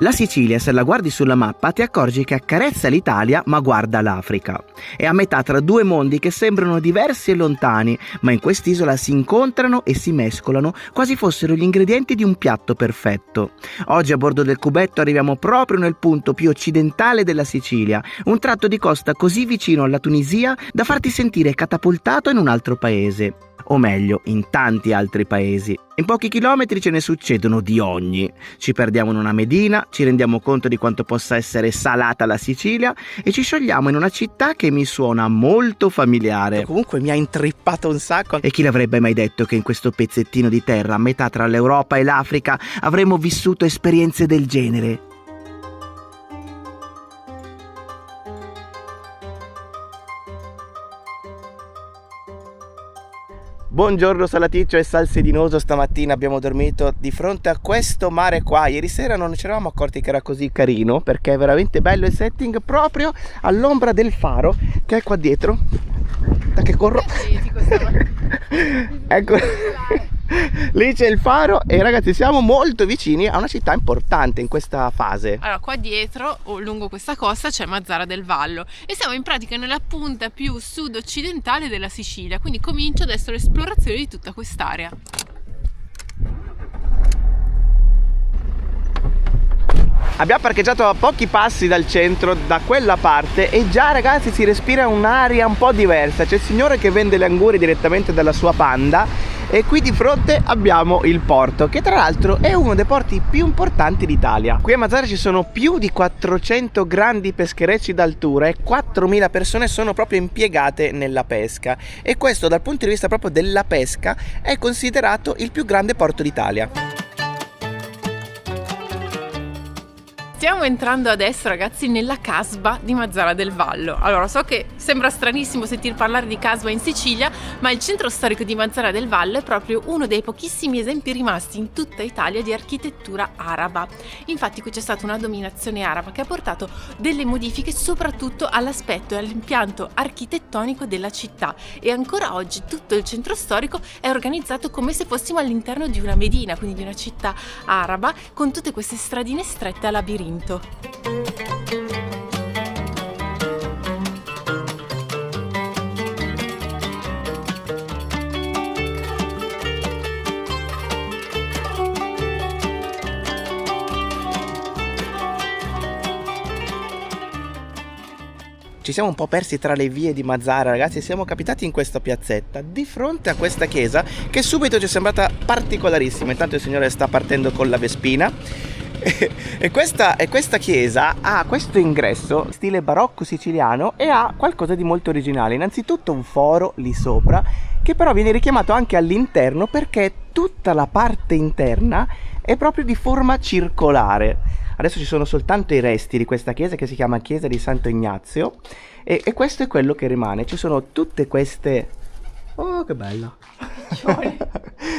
La Sicilia, se la guardi sulla mappa, ti accorgi che accarezza l'Italia ma guarda l'Africa. È a metà tra due mondi che sembrano diversi e lontani, ma in quest'isola si incontrano e si mescolano quasi fossero gli ingredienti di un piatto perfetto. Oggi a bordo del cubetto arriviamo proprio nel punto più occidentale della Sicilia, un tratto di costa così vicino alla Tunisia da farti sentire catapultato in un altro paese. O meglio, in tanti altri paesi. In pochi chilometri ce ne succedono di ogni. Ci perdiamo in una medina, ci rendiamo conto di quanto possa essere salata la Sicilia e ci sciogliamo in una città che mi suona molto familiare. Comunque mi ha intrippato un sacco. E chi l'avrebbe mai detto che in questo pezzettino di terra, a metà tra l'Europa e l'Africa, avremmo vissuto esperienze del genere? Buongiorno salaticcio e salsedinoso, stamattina abbiamo dormito di fronte a questo mare qua. Ieri sera non ci eravamo accorti che era così carino perché è veramente bello il setting proprio all'ombra del faro che è qua dietro. Da che corro? Ecco, lì c'è il faro e ragazzi siamo molto vicini a una città importante in questa fase. Allora, qua dietro o lungo questa costa c'è Mazara del Vallo e siamo in pratica nella punta più sud-occidentale della Sicilia, quindi comincia adesso l'esplorazione di tutta quest'area. Abbiamo parcheggiato a pochi passi dal centro, da quella parte, e già ragazzi si respira un'aria un po' diversa. C'è il signore che vende le angurie direttamente dalla sua Panda e qui di fronte abbiamo il porto, che tra l'altro è uno dei porti più importanti d'Italia. Qui a Mazara ci sono più di 400 grandi pescherecci d'altura e 4.000 persone sono proprio impiegate nella pesca, e questo dal punto di vista proprio della pesca è considerato il più grande porto d'Italia. Stiamo entrando adesso ragazzi nella casba di Mazara del Vallo. Allora, so che sembra stranissimo sentir parlare di casba in Sicilia, ma il centro storico di Mazara del Vallo è proprio uno dei pochissimi esempi rimasti in tutta Italia di architettura araba. Infatti qui c'è stata una dominazione araba che ha portato delle modifiche soprattutto all'aspetto e all'impianto architettonico della città, e ancora oggi tutto il centro storico è organizzato come se fossimo all'interno di una medina, quindi di una città araba, con tutte queste stradine strette a labirinto. Ci siamo un po' persi tra le vie di Mazara, ragazzi, siamo capitati in questa piazzetta di fronte a questa chiesa che subito ci è sembrata particolarissima. Intanto il signore sta partendo con la Vespina. E questa chiesa ha questo ingresso stile barocco siciliano e ha qualcosa di molto originale. Innanzitutto un foro lì sopra, che però viene richiamato anche all'interno perché tutta la parte interna è proprio di forma circolare. Adesso ci sono soltanto i resti di questa chiesa che si chiama Chiesa di Santo Ignazio e questo è quello che rimane. Ci sono tutte queste... Oh, che bella!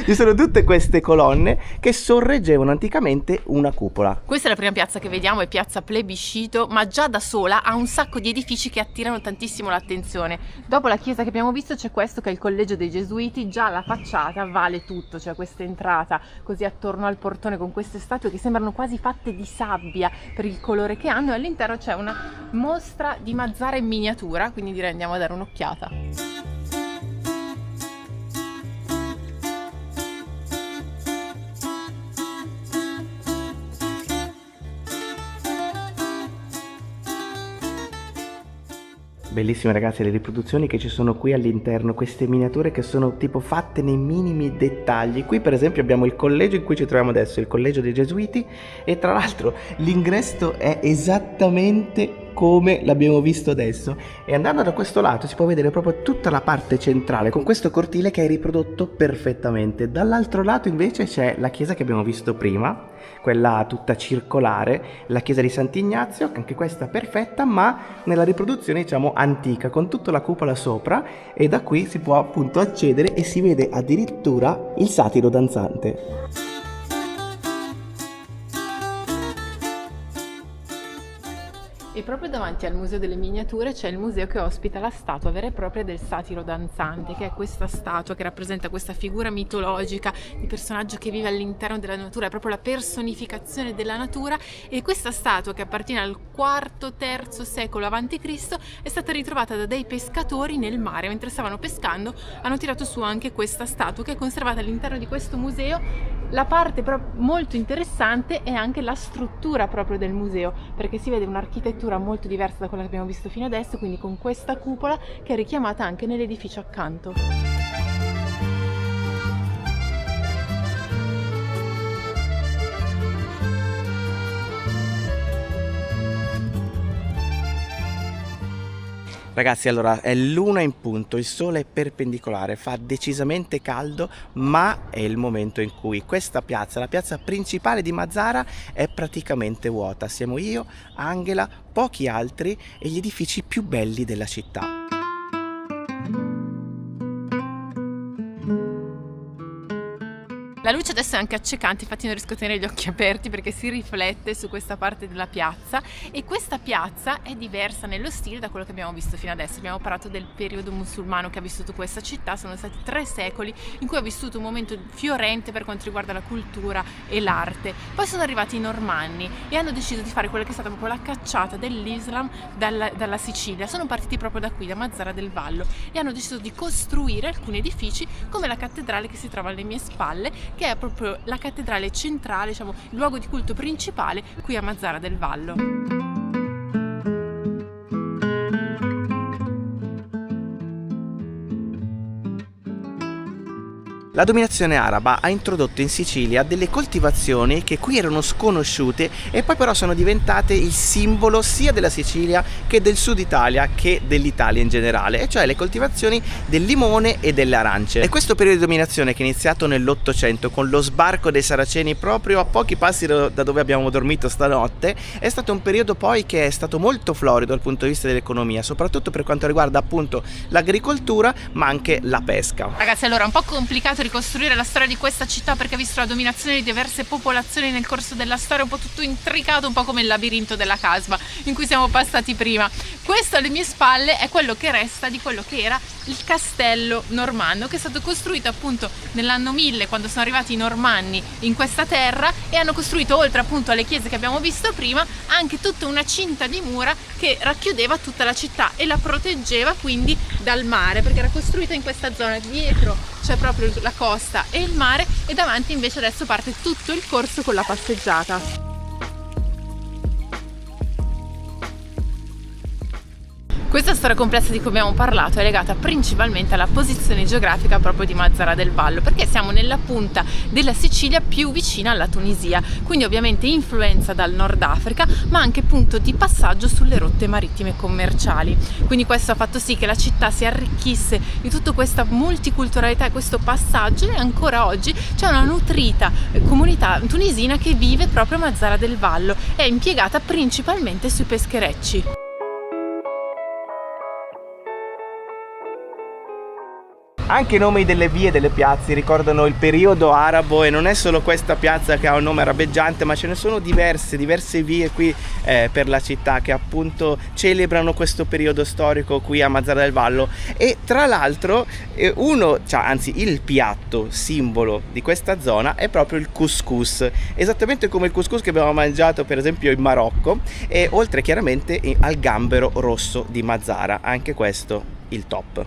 Ci sono tutte queste colonne che sorreggevano anticamente una cupola. Questa è la prima piazza che vediamo, è piazza Plebiscito, ma già da sola ha un sacco di edifici che attirano tantissimo l'attenzione. Dopo la chiesa che abbiamo visto c'è questo che è il Collegio dei Gesuiti. Già la facciata vale tutto, cioè questa entrata così attorno al portone con queste statue che sembrano quasi fatte di sabbia per il colore che hanno, e all'interno c'è una mostra di Mazara in miniatura, quindi direi andiamo a dare un'occhiata. Bellissime ragazzi le riproduzioni che ci sono qui all'interno, queste miniature che sono tipo fatte nei minimi dettagli. Qui per esempio abbiamo il collegio in cui ci troviamo adesso, il Collegio dei Gesuiti, e tra l'altro l'ingresso è esattamente come l'abbiamo visto adesso, e andando da questo lato si può vedere proprio tutta la parte centrale con questo cortile che è riprodotto perfettamente. Dall'altro lato invece c'è la chiesa che abbiamo visto prima, quella tutta circolare, la chiesa di Sant'Ignazio, anche questa perfetta ma nella riproduzione diciamo antica, con tutta la cupola sopra, e da qui si può appunto accedere e si vede addirittura il satiro danzante. E Quindi proprio davanti al Museo delle Miniature c'è il museo che ospita la statua vera e propria del satiro danzante, che è questa statua che rappresenta questa figura mitologica di personaggio che vive all'interno della natura, è proprio la personificazione della natura, e questa statua, che appartiene al IV-III secolo a.C., è stata ritrovata da dei pescatori nel mare. Mentre stavano pescando hanno tirato su anche questa statua, che è conservata all'interno di questo museo. La parte molto interessante è anche la struttura proprio del museo, perché si vede un'architettura molto diversa da quella che abbiamo visto fino adesso, quindi con questa cupola che è richiamata anche nell'edificio accanto. Ragazzi, allora è l'una in punto, il sole è perpendicolare, fa decisamente caldo, ma è il momento in cui questa piazza, la piazza principale di Mazara, è praticamente vuota. Siamo io, Angela, pochi altri e gli edifici più belli della città. La luce adesso è anche accecante, infatti non riesco a tenere gli occhi aperti perché si riflette su questa parte della piazza, e questa piazza è diversa nello stile da quello che abbiamo visto fino adesso. Abbiamo parlato del periodo musulmano che ha vissuto questa città, sono stati 3 secoli in cui ha vissuto un momento fiorente per quanto riguarda la cultura e l'arte. Poi sono arrivati i Normanni e hanno deciso di fare quella che è stata proprio la cacciata dell'Islam dalla Sicilia. Sono partiti proprio da qui, da Mazara del Vallo, e hanno deciso di costruire alcuni edifici come la cattedrale che si trova alle mie spalle, che è proprio la cattedrale centrale, diciamo, il luogo di culto principale qui a Mazara del Vallo. La dominazione araba ha introdotto in Sicilia delle coltivazioni che qui erano sconosciute e poi però sono diventate il simbolo sia della Sicilia che del sud Italia che dell'Italia in generale, e cioè le coltivazioni del limone e delle arance. E questo periodo di dominazione, che è iniziato nell'800 con lo sbarco dei Saraceni proprio a pochi passi da dove abbiamo dormito stanotte, è stato un periodo poi che è stato molto florido dal punto di vista dell'economia, soprattutto per quanto riguarda appunto l'agricoltura ma anche la pesca. Ragazzi, allora è un po' complicato ricostruire la storia di questa città perché ha visto la dominazione di diverse popolazioni nel corso della storia, un po' tutto intricato, un po' come il labirinto della Casba in cui siamo passati prima. Questo alle mie spalle è quello che resta di quello che era il castello normanno, che è stato costruito appunto nell'anno 1000, quando sono arrivati i Normanni in questa terra, e hanno costruito, oltre appunto alle chiese che abbiamo visto prima, anche tutta una cinta di mura che racchiudeva tutta la città e la proteggeva quindi dal mare, perché era costruita in questa zona. Dietro c'è proprio la costa e il mare, e davanti invece adesso parte tutto il corso con la passeggiata. Questa storia complessa di cui abbiamo parlato è legata principalmente alla posizione geografica proprio di Mazara del Vallo, perché siamo nella punta della Sicilia più vicina alla Tunisia, quindi ovviamente influenza dal Nord Africa, ma anche punto di passaggio sulle rotte marittime commerciali. Quindi questo ha fatto sì che la città si arricchisse di tutta questa multiculturalità e questo passaggio, e ancora oggi c'è una nutrita comunità tunisina che vive proprio a Mazara del Vallo, è impiegata principalmente sui pescherecci. Anche i nomi delle vie e delle piazze ricordano il periodo arabo, e non è solo questa piazza che ha un nome arabeggiante, ma ce ne sono diverse vie qui per la città che appunto celebrano questo periodo storico qui a Mazara del Vallo. E tra l'altro il piatto simbolo di questa zona è proprio il couscous, esattamente come il couscous che abbiamo mangiato per esempio in Marocco, e oltre chiaramente al gambero rosso di Mazara, anche questo il top.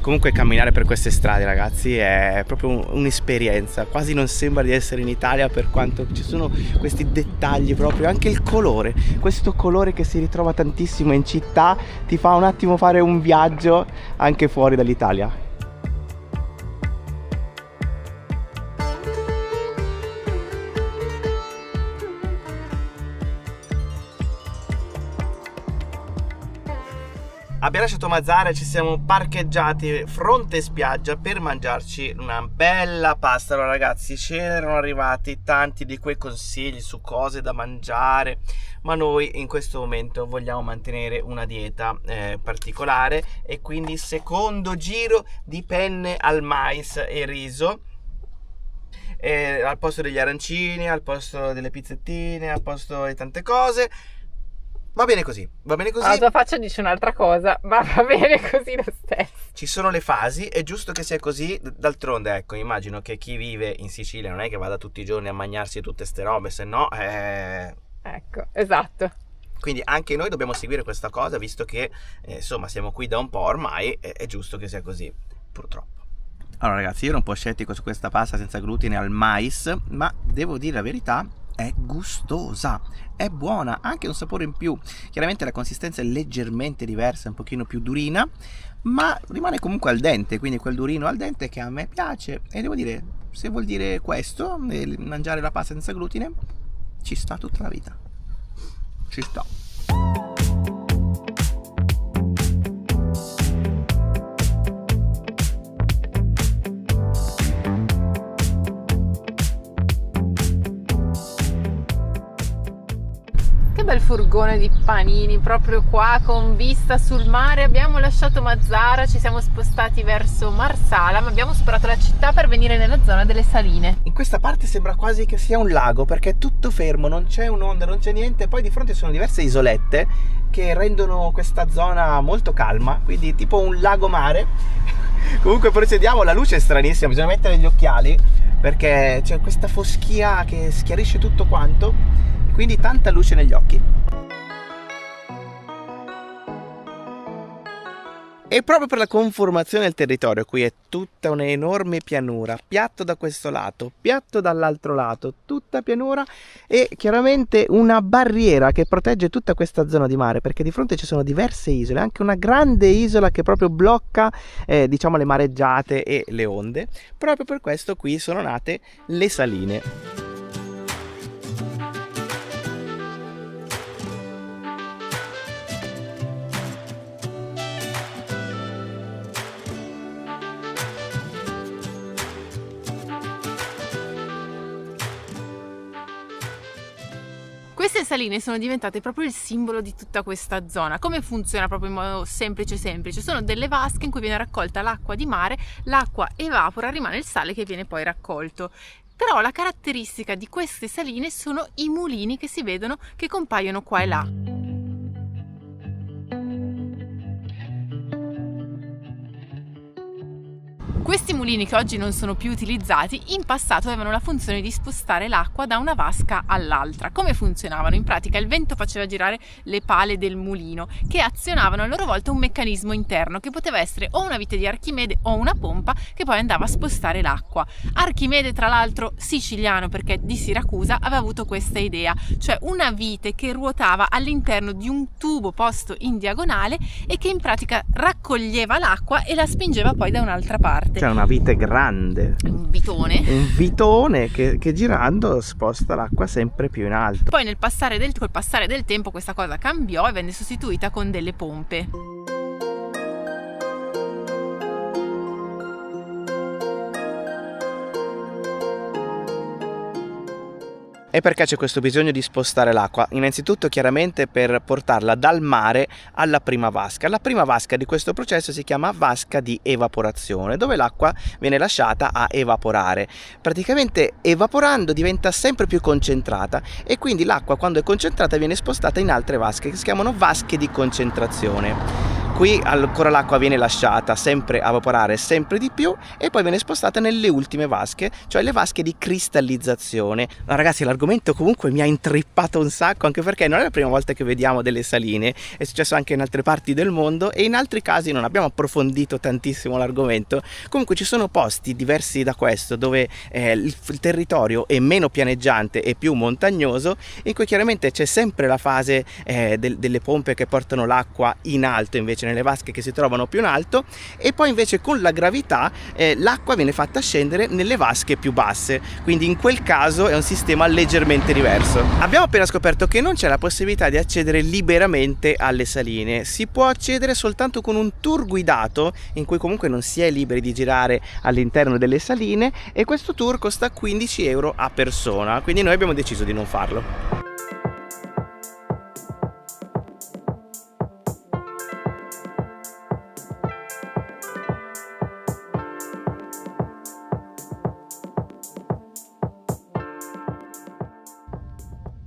Comunque camminare per queste strade, ragazzi, è proprio un'esperienza, quasi non sembra di essere in Italia per quanto ci sono questi dettagli, proprio anche il colore, questo colore che si ritrova tantissimo in città, ti fa un attimo fare un viaggio anche fuori dall'Italia. Abbiamo lasciato Mazara e ci siamo parcheggiati fronte spiaggia per mangiarci una bella pasta. Allora ragazzi, c'erano arrivati tanti di quei consigli su cose da mangiare, ma noi in questo momento vogliamo mantenere una dieta particolare, e quindi secondo giro di penne al mais e riso. al posto degli arancini, al posto delle pizzettine, al posto di tante cose. Va bene così, va bene così. La tua faccia dice un'altra cosa, ma va bene così lo stesso. Ci sono le fasi, è giusto che sia così. D'altronde, ecco, immagino che chi vive in Sicilia non è che vada tutti i giorni a mangiarsi tutte ste robe, se no... Ecco, esatto. Quindi anche noi dobbiamo seguire questa cosa, visto che, insomma, siamo qui da un po' ormai, è giusto che sia così, purtroppo. Allora ragazzi, io ero un po' scettico su questa pasta senza glutine al mais, ma devo dire la verità, è gustosa, è buona, ha anche un sapore in più. Chiaramente la consistenza è leggermente diversa, un pochino più durina, ma rimane comunque al dente, quindi quel durino al dente che a me piace. E devo dire, se vuol dire questo, mangiare la pasta senza glutine, ci sta tutta la vita. Ci sta. Che bel furgone di panini proprio qua con vista sul mare. Abbiamo lasciato Mazara, ci siamo spostati verso Marsala, ma abbiamo superato la città per venire nella zona delle saline. In questa parte sembra quasi che sia un lago, perché è tutto fermo, non c'è un'onda, non c'è niente. Poi di fronte sono diverse isolette che rendono questa zona molto calma, quindi tipo un lago mare. Comunque procediamo, la luce è stranissima, bisogna mettere gli occhiali perché c'è questa foschia che schiarisce tutto quanto, quindi tanta luce negli occhi. E proprio per la conformazione del territorio, qui è tutta un'enorme pianura, piatto da questo lato, piatto dall'altro lato, tutta pianura e chiaramente una barriera che protegge tutta questa zona di mare, perché di fronte ci sono diverse isole, anche una grande isola che proprio blocca diciamo le mareggiate e le onde. Proprio per questo qui sono nate le saline. Queste saline sono diventate proprio il simbolo di tutta questa zona. Come funziona proprio in modo semplice? Sono delle vasche in cui viene raccolta l'acqua di mare, l'acqua evapora, rimane il sale che viene poi raccolto. Però la caratteristica di queste saline sono i mulini che si vedono, che compaiono qua e là. Questi mulini, che oggi non sono più utilizzati, in passato avevano la funzione di spostare l'acqua da una vasca all'altra. Come funzionavano? In pratica il vento faceva girare le pale del mulino, che azionavano a loro volta un meccanismo interno che poteva essere o una vite di Archimede o una pompa che poi andava a spostare l'acqua. Archimede, tra l'altro siciliano perché di Siracusa, aveva avuto questa idea, cioè una vite che ruotava all'interno di un tubo posto in diagonale e che in pratica raccoglieva l'acqua e la spingeva poi da un'altra parte. C'è una vite grande, un vitone che girando sposta l'acqua sempre più in alto. Poi col passare del tempo questa cosa cambiò e venne sostituita con delle pompe. E perché c'è questo bisogno di spostare l'acqua? Innanzitutto chiaramente per portarla dal mare alla prima vasca. La prima vasca di questo processo si chiama vasca di evaporazione, dove l'acqua viene lasciata a evaporare. Praticamente evaporando diventa sempre più concentrata e quindi l'acqua, quando è concentrata, viene spostata in altre vasche che si chiamano vasche di concentrazione. Qui ancora l'acqua viene lasciata sempre a evaporare sempre di più e poi viene spostata nelle ultime vasche, cioè le vasche di cristallizzazione. Ma ragazzi, l'argomento comunque mi ha intrippato un sacco, anche perché non è la prima volta che vediamo delle saline, è successo anche in altre parti del mondo e in altri casi non abbiamo approfondito tantissimo l'argomento. Comunque ci sono posti diversi da questo dove il territorio è meno pianeggiante e più montagnoso, in cui chiaramente c'è sempre la fase delle pompe che portano l'acqua in alto invece nelle vasche che si trovano più in alto, e poi invece con la gravità l'acqua viene fatta scendere nelle vasche più basse, quindi in quel caso è un sistema leggermente diverso. Abbiamo appena scoperto che non c'è la possibilità di accedere liberamente alle saline, si può accedere soltanto con un tour guidato in cui comunque non si è liberi di girare all'interno delle saline, e questo tour costa 15 euro a persona, quindi noi abbiamo deciso di non farlo.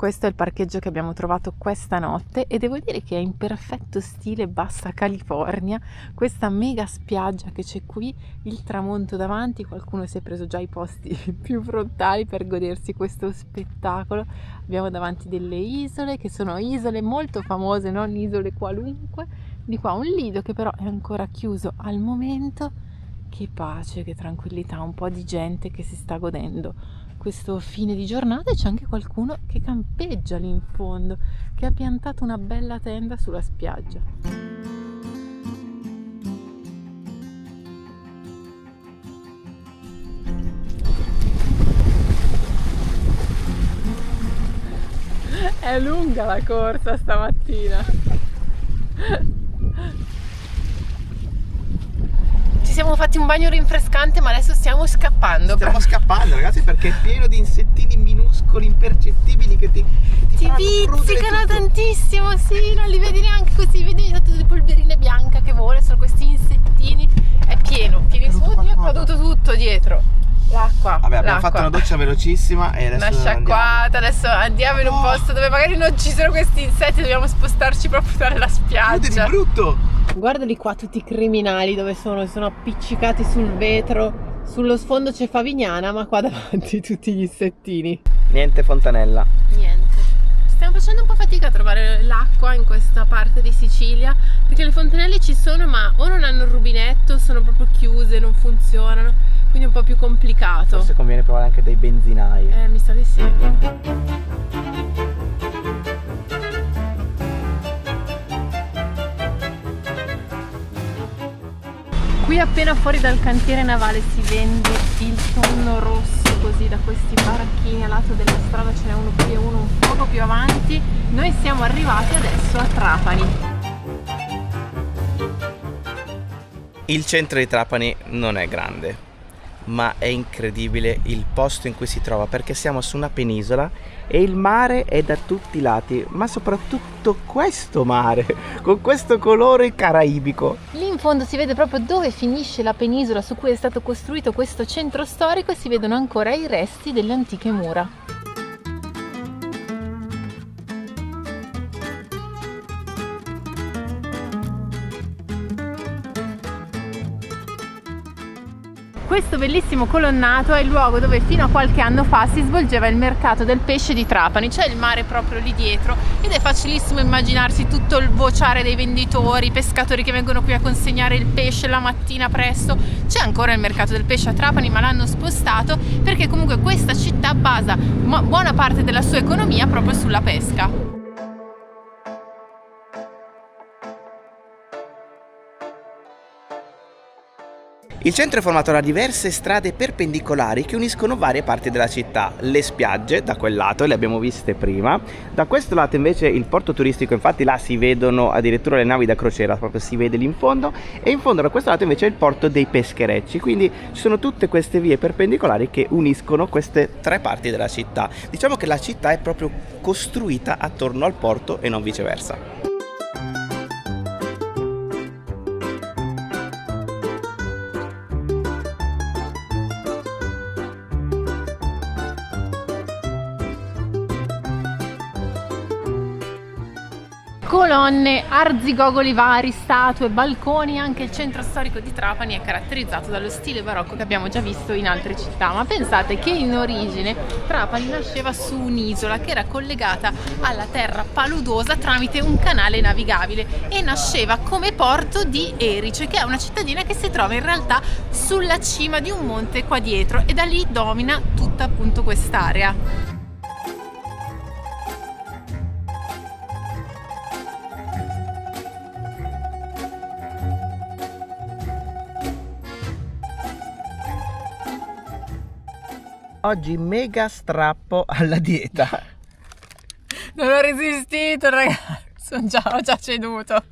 Questo è il parcheggio che abbiamo trovato questa notte e devo dire che è in perfetto stile Bassa California, questa mega spiaggia che c'è qui, il tramonto davanti, qualcuno si è preso già i posti più frontali per godersi questo spettacolo. Abbiamo davanti delle isole che sono isole molto famose, non isole qualunque, di qua un lido che però è ancora chiuso al momento. Che pace, che tranquillità, un po' di gente che si sta godendo questo fine di giornata e c'è anche qualcuno che campeggia lì in fondo, che ha piantato una bella tenda sulla spiaggia. È lunga la corsa stamattina. Ci siamo fatti un bagno rinfrescante, ma adesso stiamo scappando. Stiamo scappando, ragazzi, perché è pieno di insettini minuscoli, impercettibili che ti pizzicano tantissimo, sì, non li vedi neanche così, vedi tutte le polverine bianche che volano, sono questi insettini, è pienissimo, oddio, è caduto tutto dietro. L'acqua. Vabbè, abbiamo fatto una doccia velocissima e adesso una sciacquata, adesso andiamo in un posto dove magari non ci sono questi insetti, dobbiamo spostarci proprio dalla spiaggia. Di brutto! Guardali qua tutti i criminali dove sono appiccicati sul vetro, sullo sfondo c'è Favignana, ma qua davanti tutti gli insettini. Niente fontanella. Niente. Stiamo facendo un po' fatica a trovare l'acqua in questa parte di Sicilia, perché le fontanelle ci sono ma o non hanno il rubinetto, sono proprio chiuse, non funzionano, quindi è un po' più complicato. Forse conviene provare anche dei benzinai. Mi sa di sì. Qui appena fuori dal cantiere navale si vende il tonno rosso, così da questi baracchini a lato della strada, ce n'è uno qui e uno un poco più avanti. Noi siamo arrivati adesso a Trapani. Il centro di Trapani non è grande, ma è incredibile il posto in cui si trova, perché siamo su una penisola e il mare è da tutti i lati, ma soprattutto questo mare con questo colore caraibico. Lì in fondo si vede proprio dove finisce la penisola su cui è stato costruito questo centro storico e si vedono ancora i resti delle antiche mura. Questo bellissimo colonnato è il luogo dove fino a qualche anno fa si svolgeva il mercato del pesce di Trapani, c'è il mare proprio lì dietro ed è facilissimo immaginarsi tutto il vociare dei venditori, i pescatori che vengono qui a consegnare il pesce la mattina presto. C'è ancora il mercato del pesce a Trapani, ma l'hanno spostato perché comunque questa città basa buona parte della sua economia proprio sulla pesca. Il centro è formato da diverse strade perpendicolari che uniscono varie parti della città. Le spiagge da quel lato, le abbiamo viste prima, da questo lato invece il porto turistico, infatti là si vedono addirittura le navi da crociera, proprio si vede lì in fondo, e in fondo da questo lato invece è il porto dei pescherecci, quindi ci sono tutte queste vie perpendicolari che uniscono queste tre parti della città. Diciamo che la città è proprio costruita attorno al porto e non viceversa. Colonne, arzigogoli vari, statue, balconi, anche il centro storico di Trapani è caratterizzato dallo stile barocco che abbiamo già visto in altre città, ma pensate che in origine Trapani nasceva su un'isola che era collegata alla terra paludosa tramite un canale navigabile e nasceva come porto di Erice, che è una cittadina che si trova in realtà sulla cima di un monte qua dietro e da lì domina tutta appunto quest'area. Oggi mega strappo alla dieta. Non ho resistito, ragazzi, ho già ceduto.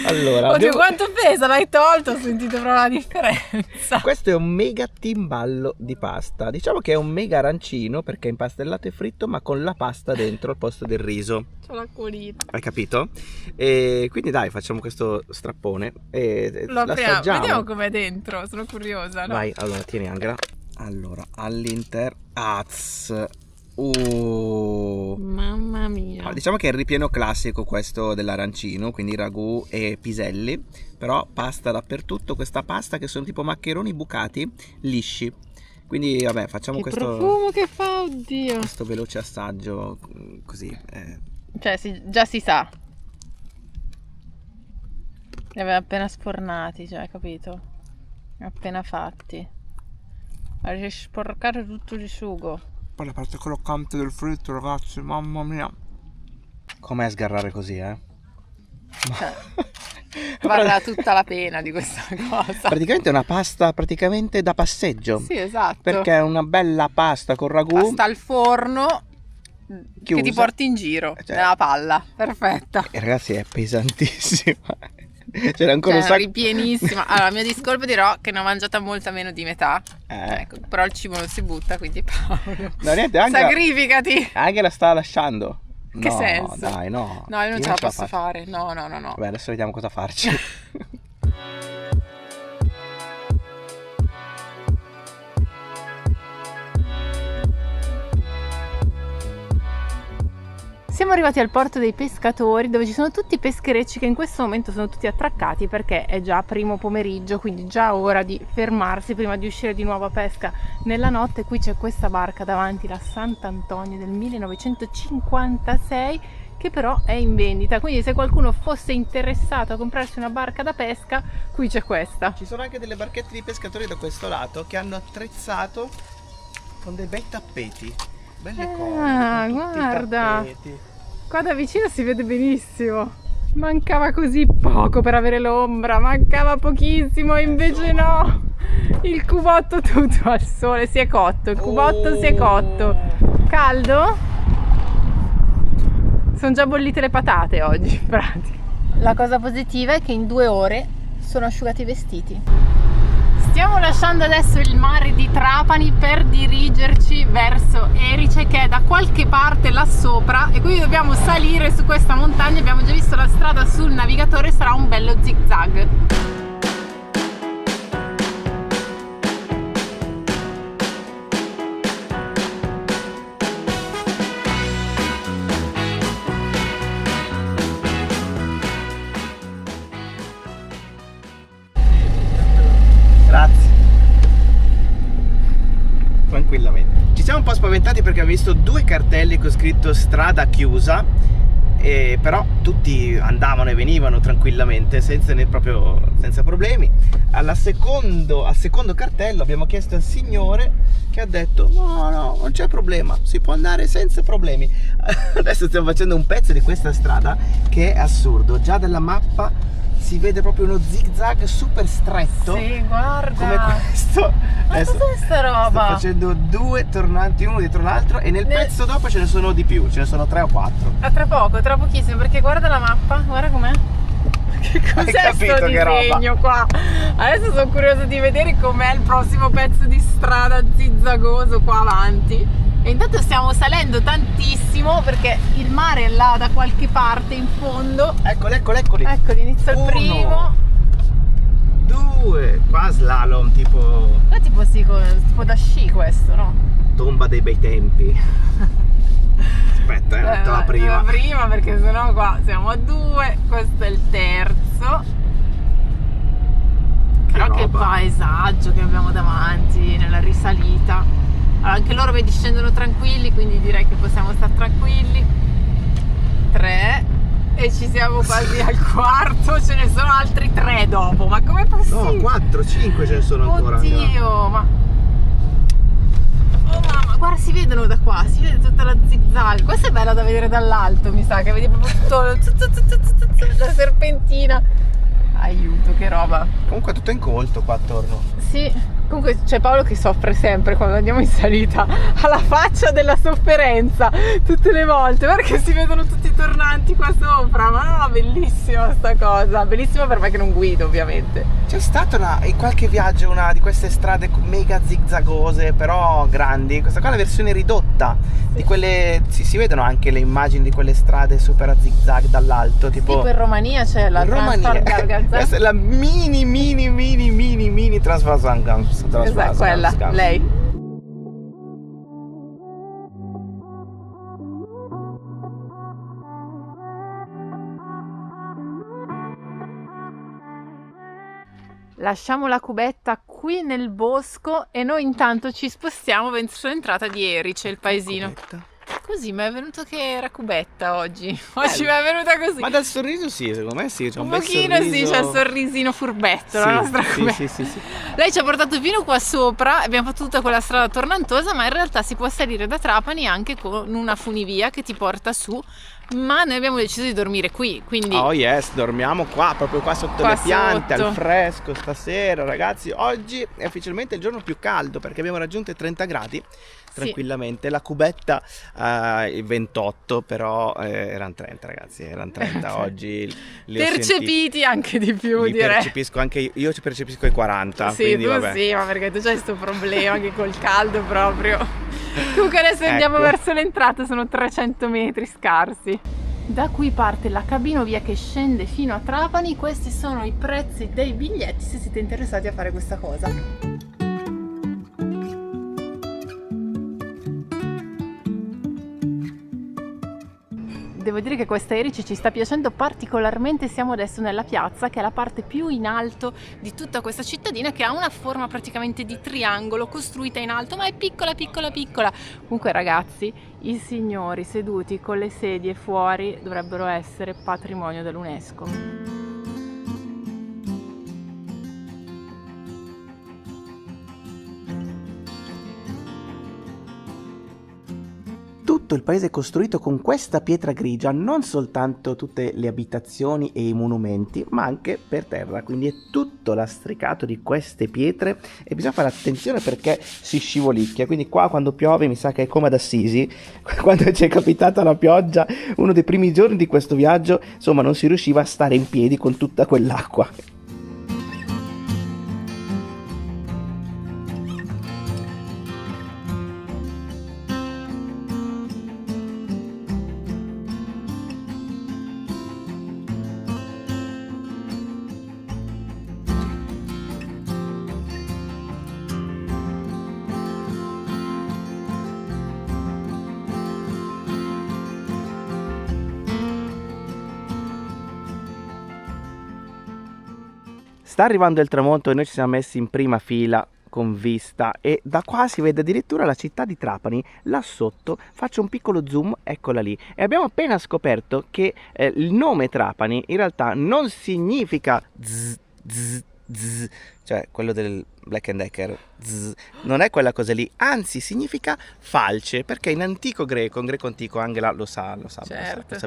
Allora, oddio, quanto pesa? L'hai tolto, ho sentito proprio la differenza. Questo è un mega timballo di pasta. Diciamo che è un mega arancino perché è impastellato e fritto, ma con la pasta dentro al posto del riso. C'ho l'acquolina. Hai capito? E quindi dai, facciamo questo strappone e lo apriamo. L'assaggiamo. Vediamo com'è dentro, sono curiosa, no? Vai, allora tieni Angela. Allora, all'interno. Mamma immagino. Diciamo che è il ripieno classico questo dell'arancino, quindi ragù e piselli, però pasta dappertutto, questa pasta che sono tipo maccheroni bucati, lisci. Quindi vabbè, facciamo Che profumo che fa, oddio! questo veloce assaggio così. Cioè, già si sa. Li aveva appena sfornati, cioè, capito? Appena fatti. Hai sporcato tutto di sugo. Poi la parte croccante del fritto, ragazzi, mamma mia. Com'è sgarrare così, Varrà tutta la pena di questa cosa. Praticamente è una pasta praticamente da passeggio. Sì, esatto. Perché è una bella pasta con ragù. Pasta al forno chiusa. che ti porti in giro nella palla. Perfetta. E ragazzi, è pesantissima. C'era ancora un sacco. Ripienissima. Allora, a mio discolpo dirò che ne ho mangiata molta meno di metà. Ecco, però il cibo non si butta, quindi Paolo. No, niente, anche sacrificati. Anche la sta lasciando. Che senso? Dai, no. No, io non ce la posso fare. No. Vabbè, adesso vediamo cosa farci. Siamo arrivati al porto dei pescatori, dove ci sono tutti i pescherecci che in questo momento sono tutti attraccati perché è già primo pomeriggio, quindi già ora di fermarsi prima di uscire di nuovo a pesca nella notte. Qui c'è questa barca davanti, la Sant'Antonio del 1956, che però è in vendita, quindi se qualcuno fosse interessato a comprarsi una barca da pesca, qui c'è questa. Ci sono anche delle barchette di pescatori da questo lato che hanno attrezzato con dei bei tappeti. Belle cose, guarda, qua da vicino si vede benissimo. Mancava così poco per avere l'ombra, mancava pochissimo, invece no. Il cubotto tutto al sole, si è cotto, il cubotto si è cotto. Caldo? Sono già bollite le patate oggi, in pratica. La cosa positiva è che in 2 ore sono asciugati i vestiti. Stiamo lasciando adesso il mare di Trapani per dirigerci verso Erice, che è da qualche parte là sopra, e quindi dobbiamo salire su questa montagna. Abbiamo già visto la strada sul navigatore, sarà un bello zigzag. Grazie. Tranquillamente. Ci siamo un po' spaventati perché abbiamo visto 2 cartelli con scritto strada chiusa, però tutti andavano e venivano tranquillamente senza problemi. Al secondo cartello abbiamo chiesto al signore, che ha detto no, non c'è problema, si può andare senza problemi. Adesso stiamo facendo un pezzo di questa strada che è assurdo. Già dalla mappa si vede proprio uno zigzag super stretto. Sì, guarda. Come questo. Ma cos'è sta roba? Sto facendo 2 tornanti uno dietro l'altro e nel pezzo dopo ce ne sono di più, ce ne sono 3 o 4. Tra pochissimo, perché guarda la mappa, guarda com'è. Che cos'è sto disegno qua? Adesso sono curiosa di vedere com'è il prossimo pezzo di strada zigzagoso qua avanti. E intanto stiamo salendo tantissimo perché il mare è là da qualche parte in fondo. Eccoli. Eccoli, inizia il primo. 2. Qua slalom tipo. È tipo da sci questo, no? Tomba dei bei tempi. Aspetta, la prima. La prima, perché sennò qua siamo a 2. Questo è il terzo. Però che paesaggio che abbiamo davanti nella risalita. Allora, anche loro vedi scendono tranquilli, quindi direi che possiamo stare tranquilli. 3 e ci siamo quasi al quarto, ce ne sono altri 3 dopo, ma com'è possibile? No, 4, 5 ce ne sono ancora. Oddio, ma... Oh mamma, guarda, si vedono da qua, si vede tutta la zigzag. Questa è bella da vedere dall'alto, mi sa, che vedi proprio tutto la serpentina. Aiuto, che roba. Comunque tutto incolto qua attorno. Sì. Comunque c'è Paolo che soffre sempre quando andiamo in salita, ha la faccia della sofferenza tutte le volte, perché si vedono tutti i tornanti qua sopra. Ma no, bellissima sta cosa, bellissima per me che non guido ovviamente. C'è stato in qualche viaggio una di queste strade mega zigzagose però grandi, questa qua è la versione ridotta, sì. Di quelle, si vedono anche le immagini di quelle strade super a zigzag dall'alto, tipo in Romania c'è la Transfarganza. Questa è la mini Transfarganza. Esatto, quella, lei. Lasciamo la cubetta qui nel bosco e noi intanto ci spostiamo verso l'entrata di Erice, il paesino. Cubetta. Così mi è venuto che era cubetta oggi. Oggi mi è venuta così. Ma dal sorriso sì, secondo me sì, c'è un bel pochino sorriso. sì, c'è il sorrisino furbetto, la nostra cubetta. Sì. Lei ci ha portato fino qua sopra, abbiamo fatto tutta quella strada tornantosa, ma in realtà si può salire da Trapani anche con una funivia che ti porta su. Ma noi abbiamo deciso di dormire qui, quindi... Oh yes, dormiamo qua, proprio qua sotto Qua le piante, sotto. al fresco stasera, ragazzi. Oggi è ufficialmente il giorno più caldo perché abbiamo raggiunto i 30 gradi tranquillamente. La cubetta i 28, però erano 30, ragazzi, erano 30 oggi. Li ho percepiti anche di più, li direi. percepisco anche io, ci percepisco i 40. Sì, quindi, tu vabbè. sì, ma perché tu c'hai questo problema anche col caldo proprio. Comunque adesso andiamo Ecco. verso l'entrata, sono 300 metri scarsi. Da qui parte la cabinovia che scende fino a Trapani. Questi sono i prezzi dei biglietti se siete interessati a fare questa cosa. Devo dire che questa Erice ci sta piacendo particolarmente. Siamo adesso nella piazza, che è la parte più in alto di tutta questa cittadina, che ha una forma praticamente di triangolo, costruita in alto, ma è piccola. Comunque ragazzi, i signori seduti con le sedie fuori dovrebbero essere patrimonio dell'UNESCO. Tutto il paese è costruito con questa pietra grigia, non soltanto tutte le abitazioni e i monumenti, ma anche per terra, quindi è tutto lastricato di queste pietre e bisogna fare attenzione perché si scivolicchia, quindi qua quando piove mi sa che è come ad Assisi, quando ci è capitata la pioggia, uno dei primi giorni di questo viaggio, insomma non si riusciva a stare in piedi con tutta quell'acqua. Sta arrivando il tramonto e noi ci siamo messi in prima fila con vista e da qua si vede addirittura la città di Trapani là sotto. Faccio un piccolo zoom, eccola lì, e abbiamo appena scoperto che il nome Trapani in realtà non significa cioè quello del Black & Decker, non è quella cosa lì, anzi significa falce, perché in antico greco, in greco antico, Angela lo sa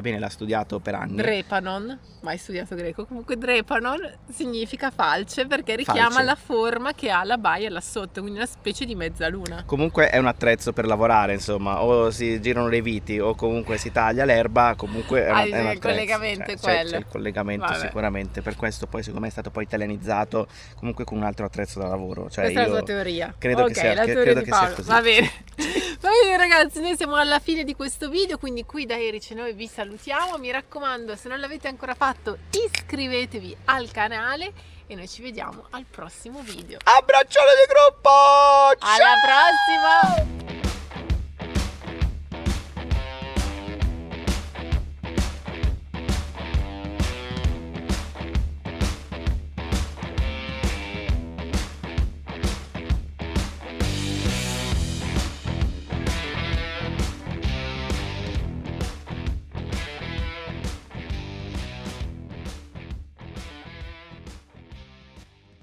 bene, l'ha studiato per anni. Drepanon, mai studiato greco, comunque drepanon significa falce perché richiama Falce. la forma che ha la baia là sotto, quindi una specie di mezzaluna. Comunque è un attrezzo per lavorare, insomma, o si girano le viti o comunque si taglia l'erba, comunque è un attrezzo. Il collegamento è quello. C'è il collegamento. Vabbè. Sicuramente, per questo poi secondo me è stato poi italianizzato comunque con un altro attrezzo da lavoro. Cioè, Questa è la tua teoria. Credo che sia, la teoria credo di che Paolo. sia così. Va bene. Va bene ragazzi, noi siamo alla fine di questo video, quindi qui da Erice noi vi salutiamo. Mi raccomando, se non l'avete ancora fatto, iscrivetevi al canale e noi ci vediamo al prossimo video. Abbraccione di gruppo! Alla prossima!